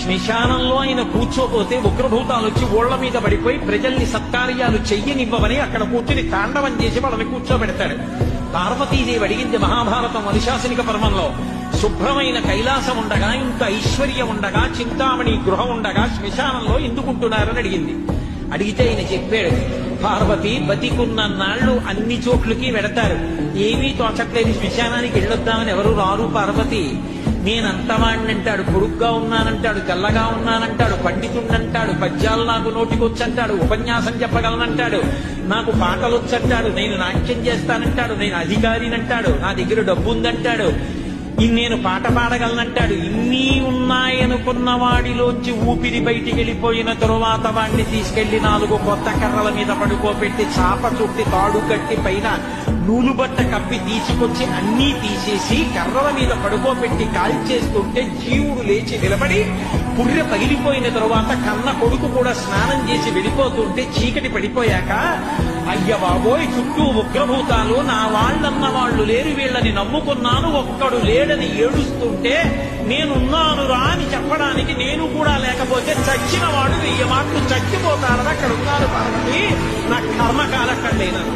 శ్మశానంలో ఆయన కూర్చోపోతే ఉగ్రభూతాలు వచ్చి ఓళ్ల మీద పడిపోయి ప్రజల్ని సత్కార్యాలు చెయ్యనివ్వమని అక్కడ కూర్చుని తాండవం చేసి వాళ్ళని కూర్చోబెడతాడు. పార్వతీదేవి అడిగింది మహాభారతం అనుశాసనిక పర్వంలో, శుభ్రమైన కైలాసం ఉండగా, ఇంత ఐశ్వర్యం ఉండగా, చింతామణి గృహం ఉండగా శ్మశానంలో ఎందుకుంటున్నారని అడిగింది. అడిగితే ఆయన చెప్పాడు, పార్వతి బతికున్న నాళ్లు అన్ని చోట్లకి వెడతారు, ఏమీ తోచట్లేదు, శ్మశానానికి వెళ్ళొద్దామని ఎవరు రారు పార్వతి. నేనంతవాణ్ణంటాడు, పొడుగ్గా ఉన్నానంటాడు, తెల్లగా ఉన్నానంటాడు, పండితుండంటాడు, పద్యాలు నాకు నోటికొచ్చంటాడు, ఉపన్యాసం చెప్పగలనంటాడు, నాకు పాటలొచ్చంటాడు, నేను నాట్యం చేస్తానంటాడు, నేను అధికారినంటాడు, నా దగ్గర డబ్బుందంటాడు, నేను పాట పాడగలనంటాడు. ఇన్ని ఉన్నాయనుకున్న వాడిలోంచి ఊపిరి బయటికి వెళ్ళిపోయిన తరువాత వాడిని తీసుకెళ్లి 4 కొత్త కర్రల మీద పడుకోబెట్టి చాప చుట్టి తాడు కట్టి పైన నూలుబట్ట కప్పి తీసుకొచ్చి అన్నీ తీసేసి కర్రల మీద పడుకోబెట్టి కాల్చేస్తుంటే జీవుడు లేచి నిలబడి పుర్రె పగిలిపోయిన తరువాత కన్న కొడుకు కూడా స్నానం చేసి వెళ్ళిపోతుంటే చీకటి పడిపోయాక, అయ్య బాబోయ్ చుట్టూ ఉగ్రభూతాలు, నా వాళ్ళన్న వాళ్ళు లేరు, వీళ్ళని నమ్ముకున్నాను, ఒక్కడు లేడని ఏడుస్తుంటే నేనున్నాను రా అని చెప్పడానికి నేను కూడా లేకపోతే చచ్చిన వాడు 1000 మాటలు చచ్చిపోతారని అక్కడ ఉన్నారు పార్వతి. నా కర్మకాలక్కడలేనను.